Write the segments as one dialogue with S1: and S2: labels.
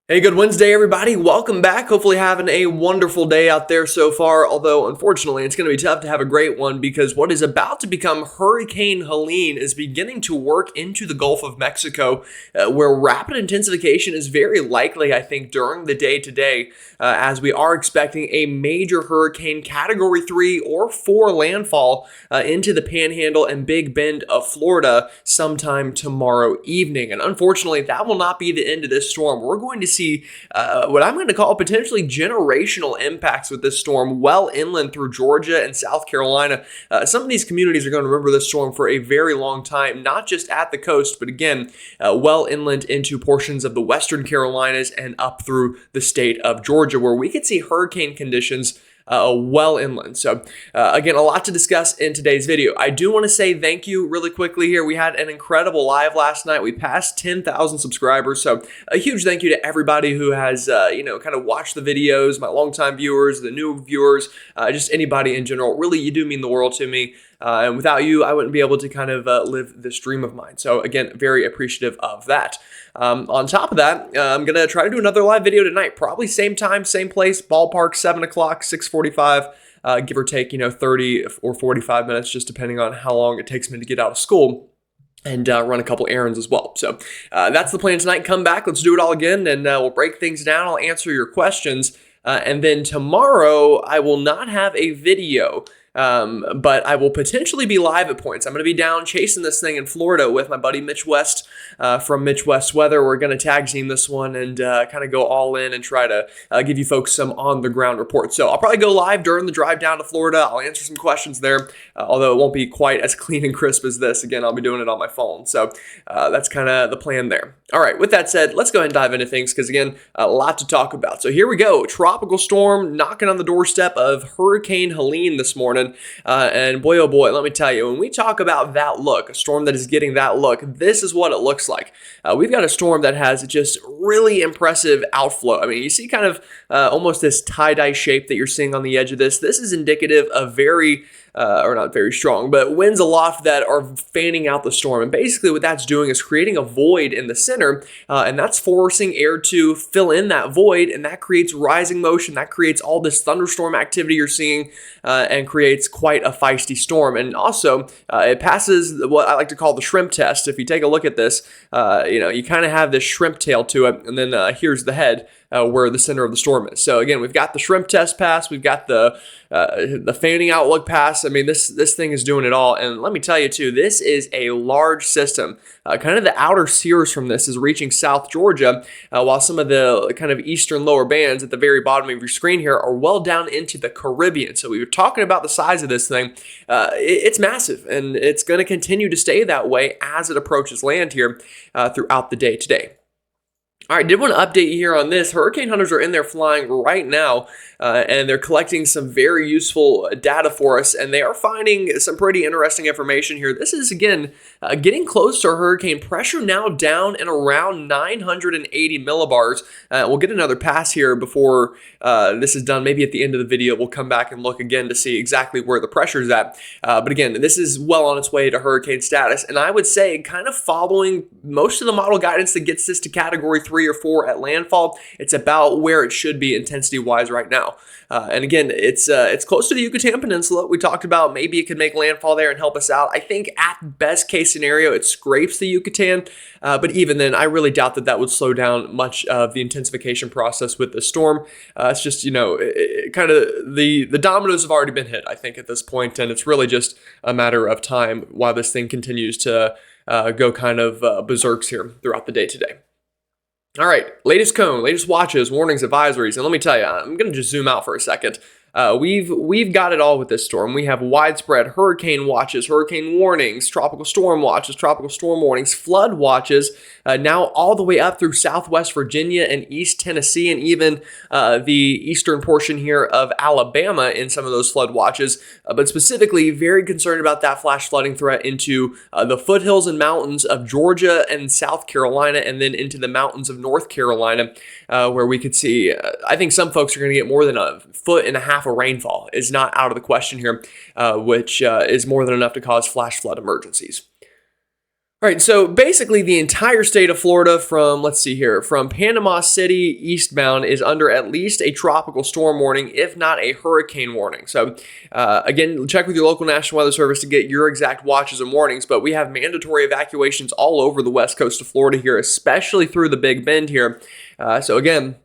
S1: Hey, good Wednesday, everybody. Welcome back. Hopefully having a wonderful day out there so far, although unfortunately it's going to be tough to have a great one because what is about to become Hurricane Helene is beginning to work into the Gulf of Mexico, where rapid intensification is very likely, I think, during the day today, as we are expecting a major hurricane Category 3 or 4 landfall into the Panhandle and Big Bend of Florida sometime tomorrow evening. And unfortunately, that will not be the end of this storm. We're going to see what I'm going to call potentially generational impacts with this storm well inland through Georgia and South Carolina. Some of these communities are going to remember this storm for a very long time, not just at the coast, but again, well inland into portions of the Western Carolinas and up through the state of Georgia, where we could see hurricane conditions well inland. So again, a lot to discuss in today's video. I do want to say thank you really quickly here. We had an incredible live last night. We passed 10,000 subscribers. So a huge thank you to everybody who has, kind of watched the videos, my longtime viewers, the new viewers, just anybody in general. Really, you do mean the world to me. And without you, I wouldn't be able to kind of live this dream of mine. So again, very appreciative of that. On top of that, I'm going to try to do another live video tonight, probably same time, same place, ballpark, 7 o'clock, 6:45, give or take, 30 or 45 minutes, just depending on how long it takes me to get out of school and run a couple errands as well. So that's the plan tonight. Come back, let's do it all again, and we'll break things down. I'll answer your questions. And then tomorrow, I will not have a video. But I will potentially be live at points. I'm going to be down chasing this thing in Florida with my buddy Mitch West from GMWeather. We're going to tag team this one and kind of go all in and try to give you folks some on-the-ground reports. So I'll probably go live during the drive down to Florida. I'll answer some questions there, although it won't be quite as clean and crisp as this. Again, I'll be doing it on my phone. So that's kind of the plan there. All right, with that said, let's go ahead and dive into things because, again, a lot to talk about. So here we go. Tropical storm knocking on the doorstep of Hurricane Helene this morning. And boy, oh boy, let me tell you, when we talk about that look, a storm that is getting that look, this is what it looks like. We've got a storm that has just really impressive outflow. I mean, you see kind of almost this tie-dye shape that you're seeing on the edge of this. This is indicative of very or not very strong, but winds aloft that are fanning out the storm. And basically what that's doing is creating a void in the center, and that's forcing air to fill in that void, and that creates rising motion. That creates all this thunderstorm activity you're seeing and creates quite a feisty storm. And also, it passes what I like to call the shrimp test. If you take a look at this, you kind of have this shrimp tail to it, and then here's the head. Where the center of the storm is. So again, we've got the shrimp test pass, we've got the fanning outlook pass. I mean, this thing is doing it all. And let me tell you too, this is a large system. Kind of the outer sears from this is reaching South Georgia, while some of the kind of eastern lower bands at the very bottom of your screen here are well down into the Caribbean. So we were talking about the size of this thing. It's massive, and it's going to continue to stay that way as it approaches land here throughout the day today. All right, did want to update you here on this. Hurricane hunters are in there flying right now, and they're collecting some very useful data for us, and they are finding some pretty interesting information here. This is, again, getting close to hurricane pressure now down and around 980 millibars. We'll get another pass here before this is done. Maybe at the end of the video, we'll come back and look again to see exactly where the pressure is at. But again, this is well on its way to hurricane status, and I would say kind of following most of the model guidance that gets this to Category 3 or 4 at landfall. It's about where it should be intensity-wise right now. And again, it's close to the Yucatan Peninsula. We talked about maybe it could make landfall there and help us out. I think at best case scenario, it scrapes the Yucatan. But even then, I really doubt that would slow down much of the intensification process with the storm. It's just, kind of the dominoes have already been hit, I think, at this point, and it's really just a matter of time while this thing continues to go kind of berserks here throughout the day today. All right, latest cone, latest watches, warnings, advisories, and let me tell you, I'm going to just zoom out for a second. We've got it all with this storm. We have widespread hurricane watches, hurricane warnings, tropical storm watches, tropical storm warnings, flood watches, now all the way up through Southwest Virginia and East Tennessee, and even the eastern portion here of Alabama in some of those flood watches. But specifically, very concerned about that flash flooding threat into the foothills and mountains of Georgia and South Carolina, and then into the mountains of North Carolina, where we could see, I think some folks are going to get more than a foot and a half of rainfall. Is not out of the question here, which is more than enough to cause flash flood emergencies. All right, so basically the entire state of Florida from, let's see here, from Panama City eastbound is under at least a tropical storm warning, if not a hurricane warning. So again, check with your local National Weather Service to get your exact watches and warnings, but we have mandatory evacuations all over the west coast of Florida here, especially through the Big Bend here. So again,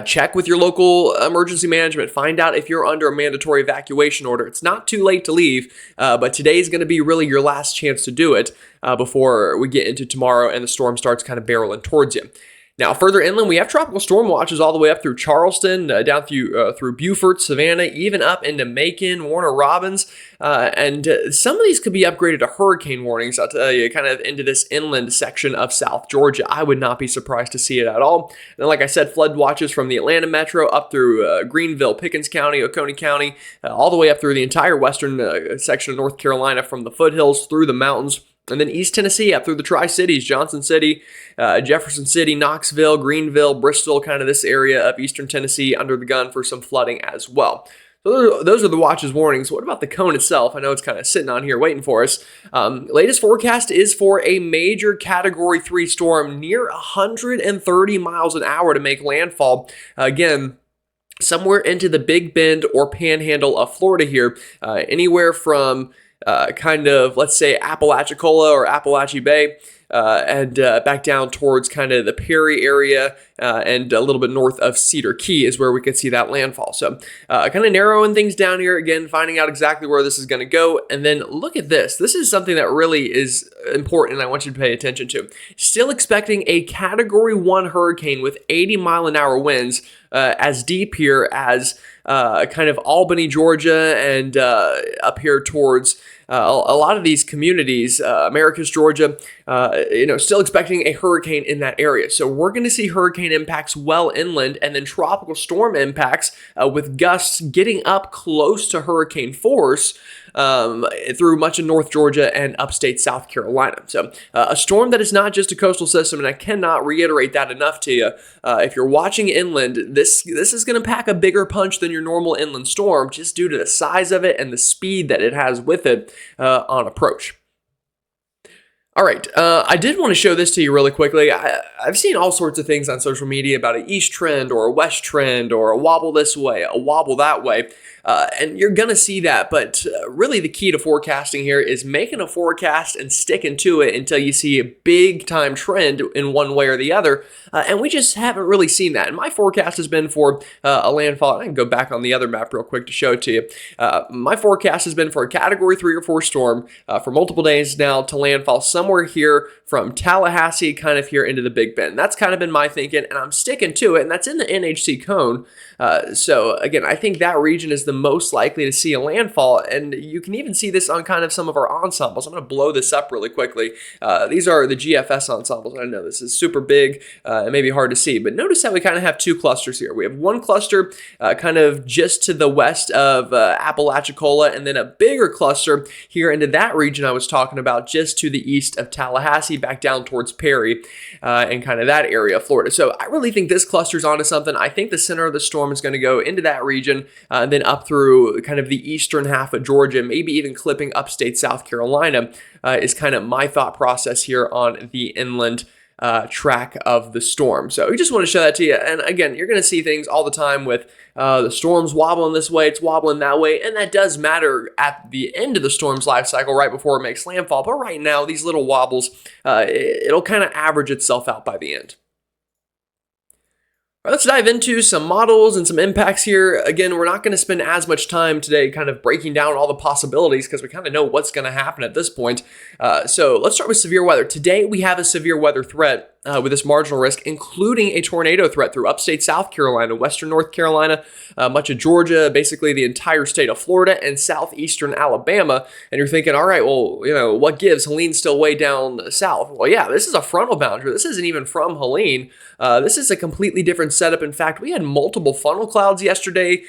S1: check with your local emergency management. Find out if you're under a mandatory evacuation order. It's not too late to leave, but today is going to be really your last chance to do it before we get into tomorrow and the storm starts kind of barreling towards you. Now, further inland, we have tropical storm watches all the way up through Charleston, down through Beaufort, Savannah, even up into Macon, Warner Robins, and some of these could be upgraded to hurricane warnings, I'll tell you, kind of into this inland section of South Georgia. I would not be surprised to see it at all. And like I said, flood watches from the Atlanta metro up through Greenville, Pickens County, Oconee County, all the way up through the entire western section of North Carolina, from the foothills through the mountains. And then East Tennessee up through the Tri-Cities, Johnson City, Jefferson City, Knoxville, Greenville, Bristol, kind of this area of eastern Tennessee under the gun for some flooding as well. So those are the watches warnings. What about the cone itself? I know it's kind of sitting on here waiting for us. Latest forecast is for a major Category 3 storm near 130 miles an hour to make landfall. Again, somewhere into the Big Bend or Panhandle of Florida here, anywhere from kind of, let's say, Apalachicola or Appalachia Bay, and back down towards kind of the Perry area and a little bit north of Cedar Key is where we could see that landfall. So kind of narrowing things down here, again, finding out exactly where this is going to go. And then look at this. This is something that really is important and I want you to pay attention to. Still expecting a Category 1 hurricane with 80-mile-an-hour winds as deep here as kind of Albany, Georgia, and up here towards a lot of these communities, Americus, Georgia, still expecting a hurricane in that area. So we're going to see hurricane impacts well inland and then tropical storm impacts with gusts getting up close to hurricane force through much of North Georgia and upstate South Carolina. So a storm that is not just a coastal system, and I cannot reiterate that enough to you. If you're watching inland, this is going to pack a bigger punch than your normal inland storm just due to the size of it and the speed that it has with it on approach. All right, I did want to show this to you really quickly. I've seen all sorts of things on social media about an east trend or a west trend or a wobble this way, a wobble that way. And you're going to see that, but really the key to forecasting here is making a forecast and sticking to it until you see a big time trend in one way or the other. And we just haven't really seen that. And my forecast has been for a landfall. I can go back on the other map real quick to show it to you. My forecast has been for a Category 3 or 4 storm for multiple days now to landfall somewhere here from Tallahassee kind of here into the Big Bend. That's kind of been my thinking, and I'm sticking to it, and that's in the NHC cone. So again, I think that region is the most likely to see a landfall, and you can even see this on kind of some of our ensembles. I'm going to blow this up really quickly. These are the GFS ensembles. I know this is super big. It may be hard to see, but notice how we kind of have two clusters here. We have one cluster kind of just to the west of Apalachicola, and then a bigger cluster here into that region I was talking about just to the east of Tallahassee, back down towards Perry and kind of that area of Florida. So I really think this cluster's onto something. I think the center of the storm is going to go into that region and then up through kind of the eastern half of Georgia, maybe even clipping upstate South Carolina is kind of my thought process here on the inland track of the storm. So we just want to show that to you. And again, you're going to see things all the time with the storm's wobbling this way, it's wobbling that way, and that does matter at the end of the storm's life cycle, right before it makes landfall. But right now, these little wobbles, it'll kind of average itself out by the end. All right, let's dive into some models and some impacts here. Again, we're not going to spend as much time today kind of breaking down all the possibilities because we kind of know what's going to happen at this point. So let's start with severe weather. Today, we have a severe weather threat with this marginal risk, including a tornado threat through upstate South Carolina, western North Carolina, much of Georgia, basically the entire state of Florida, and southeastern Alabama. And you're thinking, all right, well, what gives? Helene's still way down south. Well, yeah, this is a frontal boundary. This isn't even from Helene. This is a completely different setup. In fact, we had multiple funnel clouds yesterday.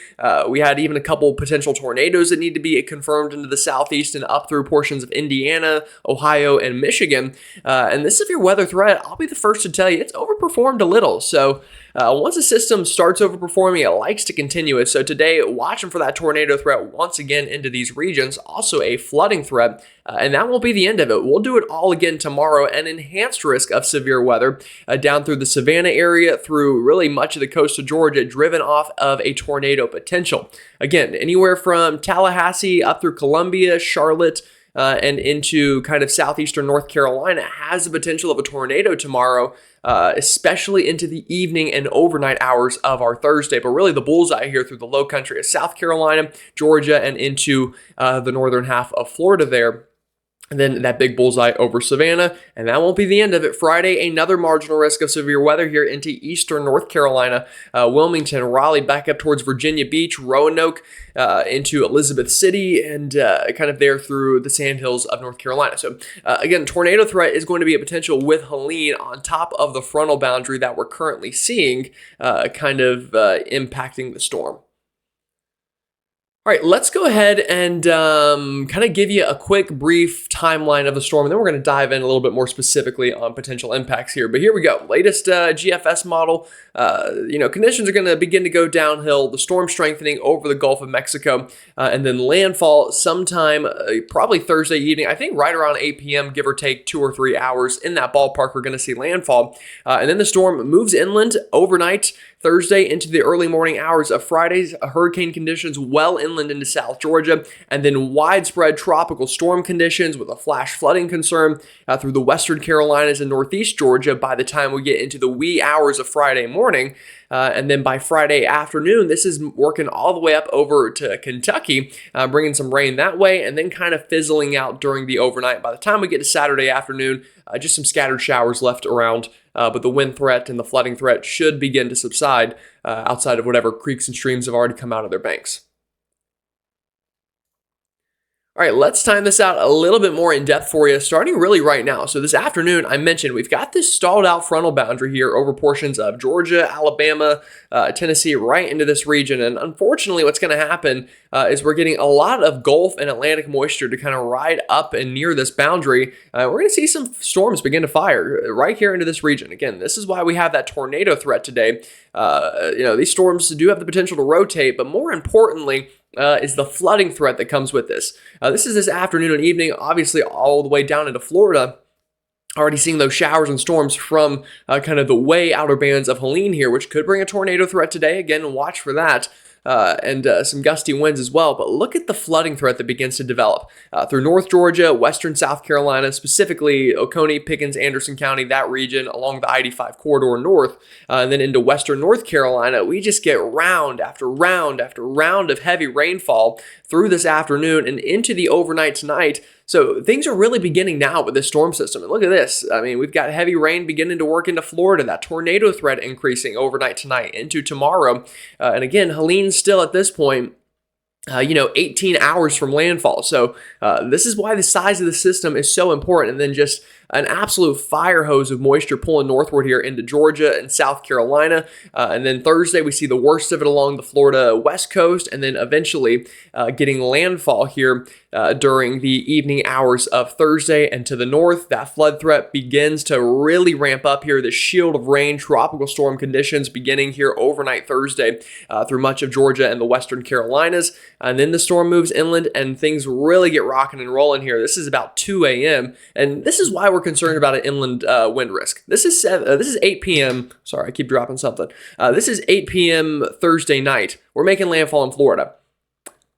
S1: We had even a couple potential tornadoes that need to be confirmed into the southeast and up through portions of Indiana, Ohio, and Michigan. And this severe weather threat, I'll be the first to tell you, it's overperformed a little. So Once a system starts overperforming, it likes to continue it. So today, watching for that tornado threat once again into these regions, also a flooding threat. And that won't be the end of it. We'll do it all again tomorrow. An enhanced risk of severe weather down through the Savannah area, through really much of the coast of Georgia, driven off of a tornado potential. Again, anywhere from Tallahassee up through Columbia, Charlotte, and into kind of southeastern North Carolina has the potential of a tornado tomorrow, especially into the evening and overnight hours of our Thursday. But really the bullseye here through the low country is South Carolina, Georgia, and into the northern half of Florida there. And then that big bullseye over Savannah, and that won't be the end of it. Friday, another marginal risk of severe weather here into eastern North Carolina, Wilmington, Raleigh, back up towards Virginia Beach, Roanoke, into Elizabeth City, and kind of there through the Sandhills of North Carolina. So again, tornado threat is going to be a potential with Helene on top of the frontal boundary that we're currently seeing kind of impacting the storm. All right, let's go ahead and kind of give you a quick, brief timeline of the storm, and then we're going to dive in a little bit more specifically on potential impacts here. But here we go. Latest GFS model. Conditions are going to begin to go downhill. The storm strengthening over the Gulf of Mexico, and then landfall sometime probably Thursday evening. I think right around 8 p.m., give or take 2 or 3 hours. In that ballpark, we're going to see landfall. And then the storm moves inland overnight Thursday into the early morning hours of Friday's hurricane conditions well inland into South Georgia, and then widespread tropical storm conditions with a flash flooding concern through the western Carolinas and northeast Georgia by the time we get into the wee hours of Friday morning. And then by Friday afternoon, this is working all the way up over to Kentucky, bringing some rain that way, and then kind of fizzling out during the overnight. By the time we get to Saturday afternoon, just some scattered showers left around, but the wind threat and the flooding threat should begin to subside outside of whatever creeks and streams have already come out of their banks. All right, let's time this out a little bit more in depth for you, starting really right now. So this afternoon, I mentioned we've got this stalled out frontal boundary here over portions of Georgia, Alabama, Tennessee, right into this region. And unfortunately, what's going to happen is we're getting a lot of Gulf and Atlantic moisture to kind of ride up and near this boundary. We're going to see some storms begin to fire right here into this region. Again, this is why we have that tornado threat today. These storms do have the potential to rotate, but more importantly, is the flooding threat that comes with this. This is this afternoon and evening, obviously all the way down into Florida. Already seeing those showers and storms from kind of the way outer bands of Helene here, which could bring a tornado threat today. Again, watch for that. And some gusty winds as well. But look at the flooding threat that begins to develop through North Georgia, western South Carolina, specifically Oconee, Pickens, Anderson County, that region along the I-85 corridor north, and then into western North Carolina. We just get round after round after round of heavy rainfall through this afternoon and into the overnight tonight. So things are really beginning now with this storm system. And look at this. I mean, we've got heavy rain beginning to work into Florida, that tornado threat increasing overnight tonight into tomorrow. And again, Helene's still at this point 18 hours from landfall. So this is why the size of the system is so important. And then just an absolute fire hose of moisture pulling northward here into Georgia and South Carolina. And then Thursday, we see the worst of it along the Florida west coast, and then eventually getting landfall here during the evening hours of Thursday. And to the north, that flood threat begins to really ramp up here. The shield of rain, tropical storm conditions beginning here overnight Thursday through much of Georgia and the western Carolinas. And then the storm moves inland and things really get rocking and rolling here. This is about 2 a.m. And this is why we're concerned about an inland wind risk. This is 8 p.m. Sorry, I keep dropping something. This is 8 p.m. Thursday night. We're making landfall in Florida.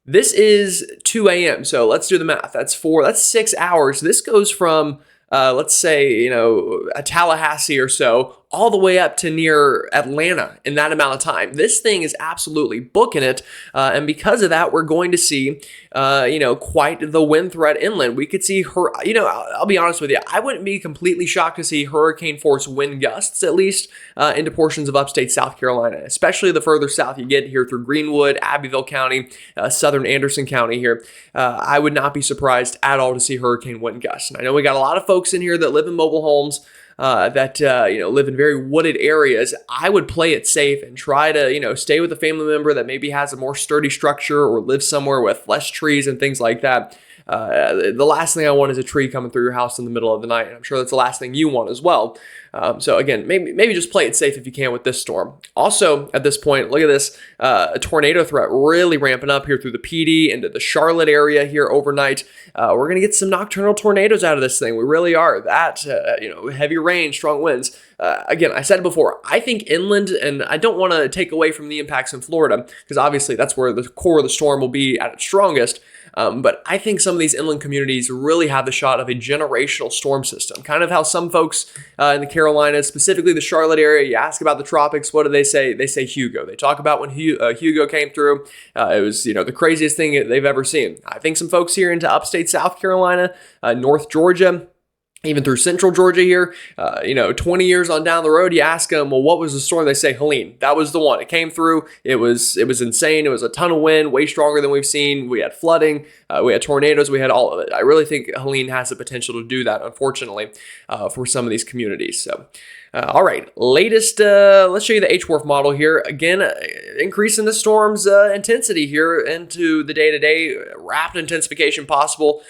S1: This is 2 a.m. So let's do the math. That's 6 hours. This goes from let's say, a Tallahassee or so, all the way up to near Atlanta in that amount of time. This thing is absolutely booking it. And because of that, we're going to see, quite the wind threat inland. We could see I'll be honest with you, I wouldn't be completely shocked to see hurricane force wind gusts, at least into portions of upstate South Carolina, especially the further south you get here through Greenwood, Abbeville County, southern Anderson County here. I would not be surprised at all to see hurricane wind gusts. And I know we got a lot of folks in here that live in mobile homes, that live in very wooded areas. I would play it safe and try to stay with a family member that maybe has a more sturdy structure or lives somewhere with less trees and things like that. The last thing I want is a tree coming through your house in the middle of the night, and I'm sure that's the last thing you want as well. So again, maybe just play it safe if you can with this storm. Also, at this point, look at this, a tornado threat really ramping up here through the PD into the Charlotte area here overnight. We're going to get some nocturnal tornadoes out of this thing. We really are. That, heavy rain, strong winds. Again, I said it before, I think inland, and I don't want to take away from the impacts in Florida, because obviously that's where the core of the storm will be at its strongest. But I think some of these inland communities really have the shot of a generational storm system. Kind of how some folks in the Carolinas, specifically the Charlotte area, you ask about the tropics, what do they say? They say Hugo. They talk about when Hugo came through. It was, the craziest thing they've ever seen. I think some folks here into upstate South Carolina, North Georgia, even through central Georgia here, 20 years on down the road, you ask them, well, what was the storm? They say Helene. That was the one. It came through. It was insane. It was a ton of wind, way stronger than we've seen. We had flooding. We had tornadoes. We had all of it. I really think Helene has the potential to do that, unfortunately, for some of these communities. So, all right, latest, let's show you the HWRF model here. Again, increasing the storm's intensity here into the day-to-day, rapid intensification possible,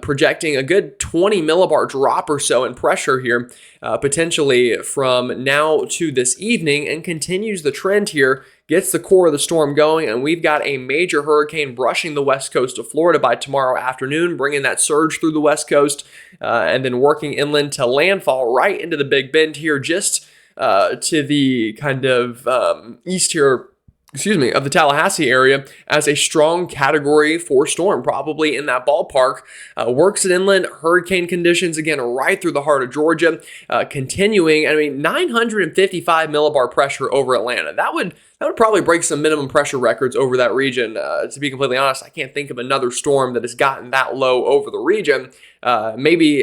S1: projecting a good 20 millibar drop or so in pressure here, potentially from now to this evening, and continues the trend here, gets the core of the storm going, and we've got a major hurricane brushing the west coast of Florida by tomorrow afternoon, bringing that surge through the west coast, and then working inland to landfall right into the Big Bend here, just to the kind of east here, of the Tallahassee area, as a strong Category 4 storm, probably in that ballpark. Works at inland, hurricane conditions, again, right through the heart of Georgia, continuing, 955 millibar pressure over Atlanta. That would probably break some minimum pressure records over that region. To be completely honest, I can't think of another storm that has gotten that low over the region. Maybe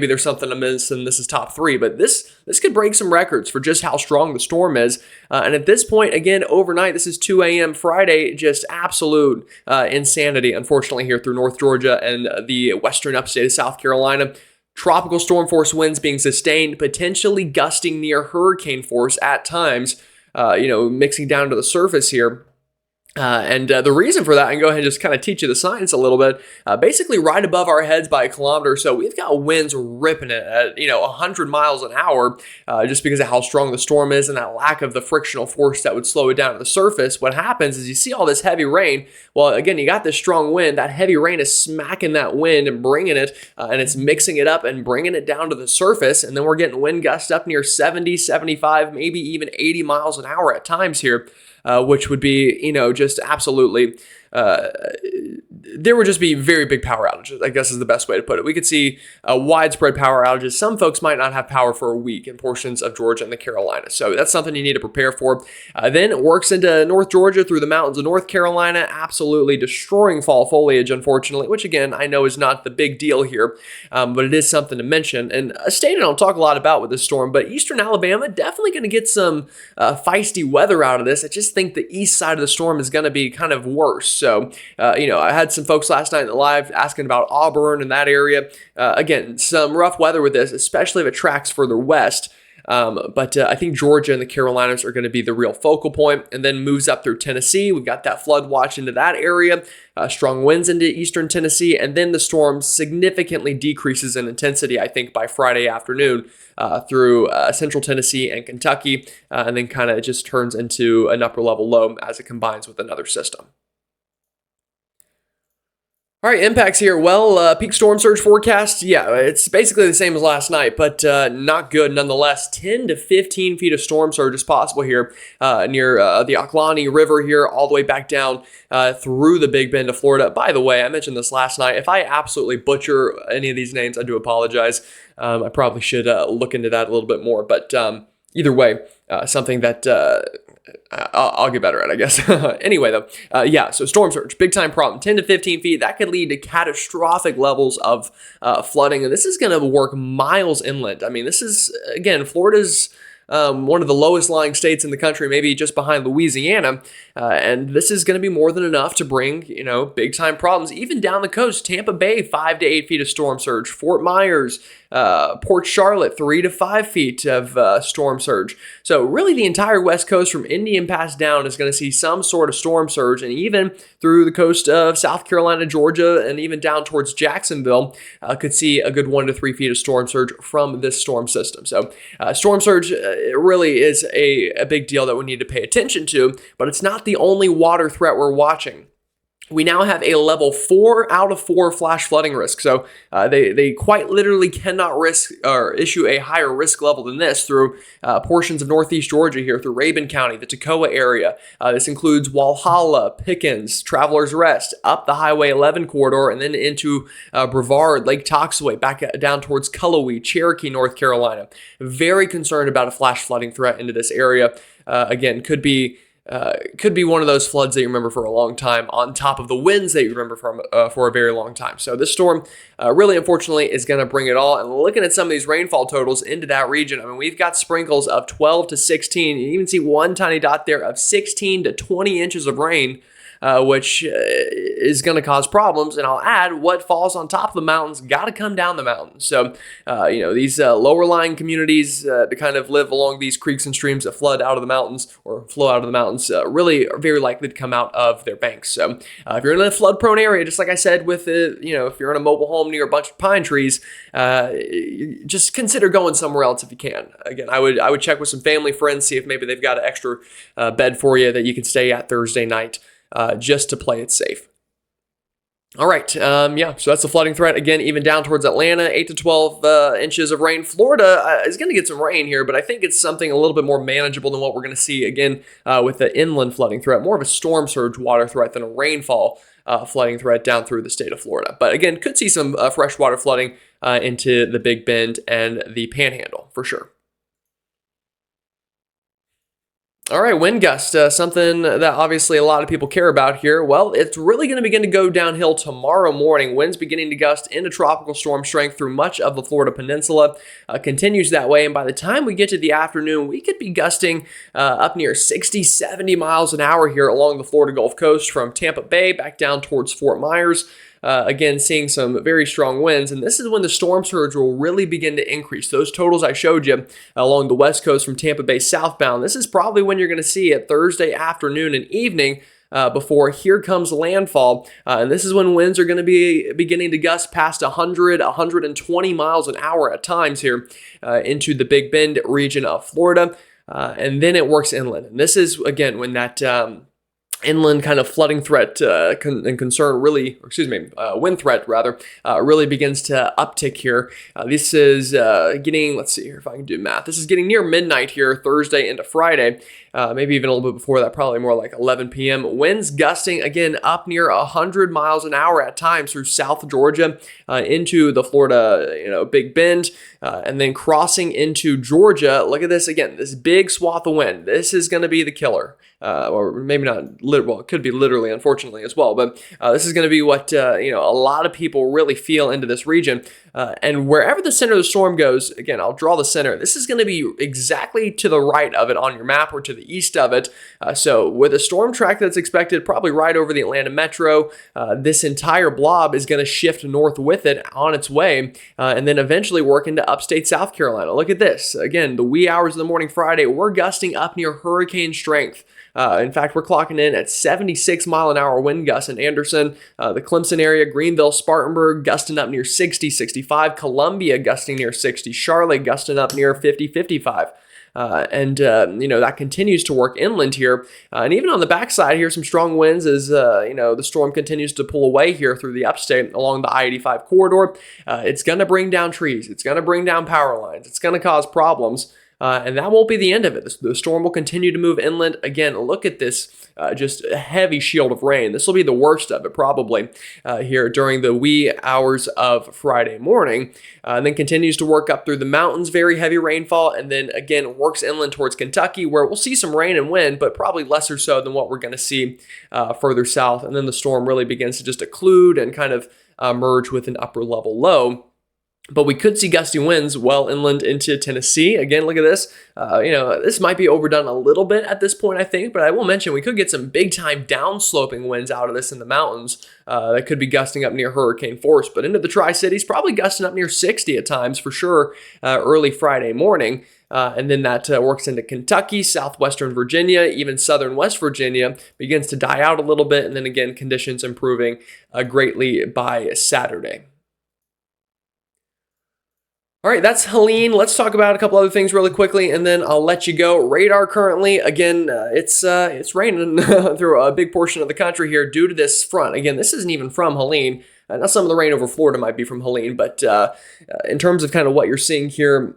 S1: there's something I'm missing. This is top 3, but this could break some records for just how strong the storm is. And at this point, again, overnight, this is 2 a.m. Friday, just absolute insanity, unfortunately, here through North Georgia and the western upstate of South Carolina. Tropical storm force winds being sustained, potentially gusting near hurricane force at times. Mixing down to the surface here. And the reason for that, I can go ahead and just kind of teach you the science a little bit. Basically, right above our heads by a kilometer or so, we've got winds ripping it at 100 miles an hour, just because of how strong the storm is and that lack of the frictional force that would slow it down to the surface. What happens is you see all this heavy rain. Well, again, you got this strong wind. That heavy rain is smacking that wind and bringing it, and it's mixing it up and bringing it down to the surface. And then we're getting wind gusts up near 70, 75, maybe even 80 miles an hour at times here. Which would be, just absolutely, there would just be very big power outages, I guess is the best way to put it. We could see widespread power outages. Some folks might not have power for a week in portions of Georgia and the Carolinas. So that's something you need to prepare for. Then it works into North Georgia through the mountains of North Carolina, absolutely destroying fall foliage, unfortunately, which again, I know is not the big deal here, but it is something to mention. And a state I don't talk a lot about with this storm, but eastern Alabama, definitely going to get some feisty weather out of this. I just think the east side of the storm is going to be kind of worse. So, I had some folks last night in the live asking about Auburn and that area. Again, some rough weather with this, especially if it tracks further west. But I think Georgia and the Carolinas are going to be the real focal point, and then moves up through Tennessee. We've got that flood watch into that area, strong winds into eastern Tennessee, and then the storm significantly decreases in intensity, I think, by Friday afternoon through central Tennessee and Kentucky, and then kind of just turns into an upper level low as it combines with another system. All right, impacts here. Well, peak storm surge forecast, yeah, it's basically the same as last night, but not good nonetheless. 10 to 15 feet of storm surge is possible here near the Ochlonee River here, all the way back down through the Big Bend of Florida. By the way, I mentioned this last night. If I absolutely butcher any of these names, I do apologize. I probably should look into that a little bit more, but either way, something that I'll get better at, I guess. Anyway, though, so storm surge, big time problem, 10 to 15 feet. That could lead to catastrophic levels of flooding, and this is going to work miles inland. I mean, this is, again, Florida's one of the lowest lying states in the country, maybe just behind Louisiana. And this is going to be more than enough to bring, big time problems, even down the coast. Tampa Bay, 5 to 8 feet of storm surge. Fort Myers, Port Charlotte, 3 to 5 feet of storm surge. So really the entire west coast from Indian Pass down is going to see some sort of storm surge, and even through the coast of South Carolina, Georgia, and even down towards Jacksonville could see a good 1 to 3 feet of storm surge from this storm system. So storm surge it really is a big deal that we need to pay attention to, but it's not the only water threat we're watching. We now have a level 4 out of 4 flash flooding risk. So they quite literally cannot risk or issue a higher risk level than this through portions of northeast Georgia here, through Rabun County, the Toccoa area. This includes Walhalla, Pickens, Travelers Rest, up the Highway 11 corridor, and then into Brevard, Lake Toxaway, back down towards Cullowhee, Cherokee, North Carolina. Very concerned about a flash flooding threat into this area. Again, could be one of those floods that you remember for a long time, on top of the winds that you remember from for a very long time. So this storm really, unfortunately, is going to bring it all. And looking at some of these rainfall totals into that region, I mean, we've got sprinkles of 12 to 16. You even see one tiny dot there of 16 to 20 inches of rain, which is going to cause problems. And I'll add, what falls on top of the mountains got to come down the mountain. So, these lower lying communities that kind of live along these creeks and streams that flood out of the mountains or flow out of the mountains really are very likely to come out of their banks. So if you're in a flood prone area, just like I said, with if you're in a mobile home near a bunch of pine trees, just consider going somewhere else if you can. Again, I would check with some family, friends, see if maybe they've got an extra bed for you that you can stay at Thursday night. Just to play it safe. All right, so that's the flooding threat. Again, even down towards Atlanta, 8 to 12 inches of rain. Florida is going to get some rain here, but I think it's something a little bit more manageable than what we're going to see, again, with the inland flooding threat. More of a storm surge water threat than a rainfall flooding threat down through the state of Florida. But again, could see some freshwater flooding into the Big Bend and the Panhandle, for sure. All right, wind gust, something that obviously a lot of people care about here. Well, it's really going to begin to go downhill tomorrow morning. Winds beginning to gust into tropical storm strength through much of the Florida peninsula. Continues that way, and by the time we get to the afternoon, we could be gusting up near 60, 70 miles an hour here along the Florida Gulf Coast from Tampa Bay back down towards Fort Myers. Again, seeing some very strong winds, and this is when the storm surge will really begin to increase. Those totals I showed you along the west coast from Tampa Bay southbound, this is probably when you're going to see it Thursday afternoon and evening before here comes landfall. And this is when winds are going to be beginning to gust past 100, 120 miles an hour at times here into the Big Bend region of Florida. And then it works inland. And this is, again, when that inland kind of flooding threat and concern really, wind threat rather, really begins to uptick here. This is getting, let's see here if I can do math. This is getting near midnight here, Thursday into Friday, maybe even a little bit before that, probably more like 11 p.m. Winds gusting, again, up near 100 miles an hour at times through South Georgia into the Florida, Big Bend, and then crossing into Georgia. Look at this again, this big swath of wind. This is going to be the killer. Or maybe not, it could be literally, unfortunately, as well. But this is going to be what, a lot of people really feel into this region. And wherever the center of the storm goes, again, I'll draw the center. This is going to be exactly to the right of it on your map or to the east of it. So with a storm track that's expected probably right over the Atlanta metro, this entire blob is going to shift north with it on its way and then eventually work into upstate South Carolina. Look at this. Again, the wee hours of the morning Friday, we're gusting up near hurricane strength. In fact, we're clocking in at 76 mile an hour wind gusts in Anderson, the Clemson area, Greenville, Spartanburg, gusting up near 60, 65, Columbia gusting near 60, Charlotte gusting up near 50, 55. That continues to work inland here. And even on the backside here, some strong winds as, the storm continues to pull away here through the upstate along the I-85 corridor. It's going to bring down trees. It's going to bring down power lines. It's going to cause problems. And that won't be the end of it. The storm will continue to move inland. Again, look at this, just a heavy shield of rain. This will be the worst of it probably here during the wee hours of Friday morning. And then continues to work up through the mountains, very heavy rainfall. And then again, works inland towards Kentucky where we'll see some rain and wind, but probably lesser so than what we're going to see further south. And then the storm really begins to just occlude and kind of merge with an upper level low But we could see gusty winds well inland into Tennessee. Again, look at this. This might be overdone a little bit at this point, I think, but I will mention we could get some big-time downsloping winds out of this in the mountains that could be gusting up near hurricane force. But into the Tri-Cities, probably gusting up near 60 at times for sure early Friday morning. And then that works into Kentucky, southwestern Virginia, even southern West Virginia, begins to die out a little bit. And then again, conditions improving greatly by Saturday. All right, that's Helene. Let's talk about a couple other things really quickly, and then I'll let you go. Radar currently, again, it's raining through a big portion of the country here due to this front. Again, this isn't even from Helene. Now, some of the rain over Florida might be from Helene, but in terms of kind of what you're seeing here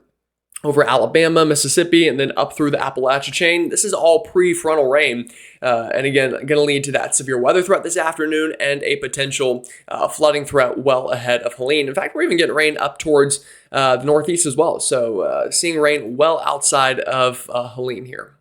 S1: over Alabama, Mississippi, and then up through the Appalachia chain, this is all pre-frontal rain. And again, going to lead to that severe weather threat this afternoon and a potential flooding threat well ahead of Helene. In fact, we're even getting rain up towards the northeast as well. So seeing rain well outside of Helene here.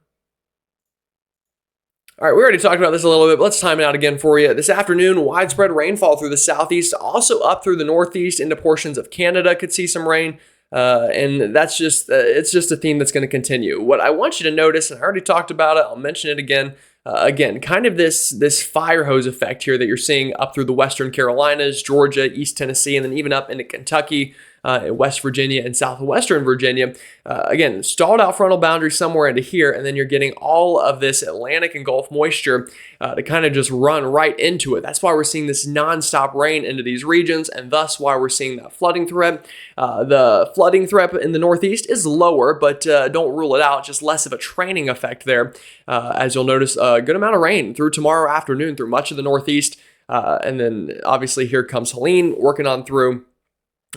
S1: All right, we already talked about this a little bit, but let's time it out again for you. This afternoon, widespread rainfall through the southeast, also up through the northeast into portions of Canada could see some rain. And that's just, it's just a theme that's going to continue. What I want you to notice, and I already talked about it, I'll mention it again, kind of this fire hose effect here that you're seeing up through the western Carolinas, Georgia, East Tennessee, and then even up into Kentucky, West Virginia, and southwestern Virginia. Again, stalled out frontal boundary somewhere into here, and then you're getting all of this Atlantic and Gulf moisture to kind of just run right into it. That's why we're seeing this nonstop rain into these regions, and thus why we're seeing that flooding threat. The flooding threat in the Northeast is lower, but don't rule it out. Just less of a training effect there, as you'll notice a good amount of rain through tomorrow afternoon through much of the Northeast. And then obviously here comes Helene working on through.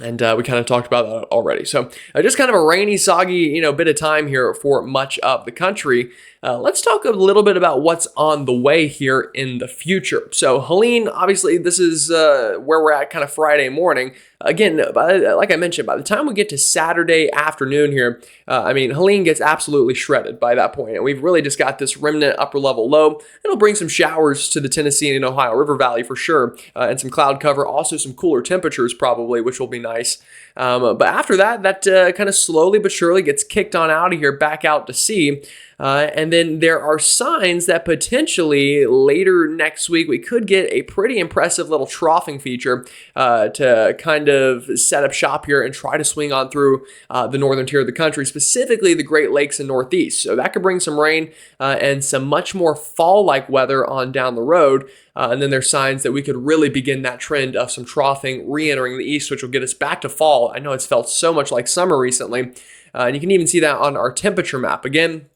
S1: And we kind of talked about that already. So just kind of a rainy, soggy, bit of time here for much of the country. Let's talk a little bit about what's on the way here in the future. So Helene, obviously, this is where we're at kind of Friday morning. Again, like I mentioned, by the time we get to Saturday afternoon here, Helene gets absolutely shredded by that point. And we've really just got this remnant upper level low. It'll bring some showers to the Tennessee and Ohio River Valley for sure, and some cloud cover, also some cooler temperatures probably, which will be nice. But after that kind of slowly but surely gets kicked on out of here, back out to sea. And then there are signs that potentially later next week we could get a pretty impressive little troughing feature to kind of set up shop here and try to swing on through the northern tier of the country, specifically the Great Lakes and Northeast. So that could bring some rain and some much more fall-like weather on down the road. And then there's signs that we could really begin that trend of some troughing re-entering the east, which will get us back to fall. I know it's felt so much like summer recently. And you can even see that on our temperature map. Again,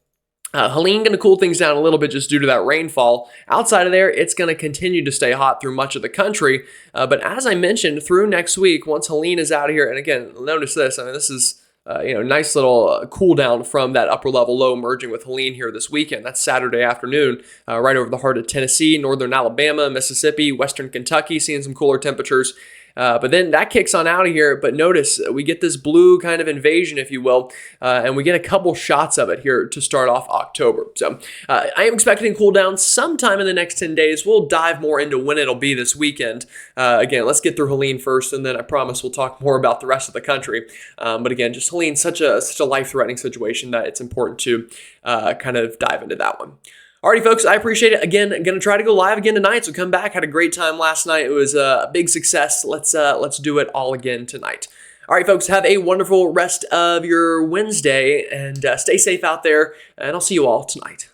S1: Helene going to cool things down a little bit just due to that rainfall. Outside of there, it's going to continue to stay hot through much of the country. But as I mentioned, through next week, once Helene is out of here, and again, notice this. This is nice little cool down from that upper level low merging with Helene here this weekend. That's Saturday afternoon, right over the heart of Tennessee, northern Alabama, Mississippi, western Kentucky, seeing some cooler temperatures. But then that kicks on out of here. But notice we get this blue kind of invasion, if you will, and we get a couple shots of it here to start off October. So I am expecting cool down sometime in the next 10 days. We'll dive more into when it'll be this weekend. Again, let's get through Helene first, and then I promise we'll talk more about the rest of the country. But again, just Helene, such a life-threatening situation that it's important to kind of dive into that one. Alrighty, folks, I appreciate it. Again, I'm going to try to go live again tonight, so come back. Had a great time last night. It was a big success. Let's do it all again tonight. All right, folks, have a wonderful rest of your Wednesday, and stay safe out there, and I'll see you all tonight.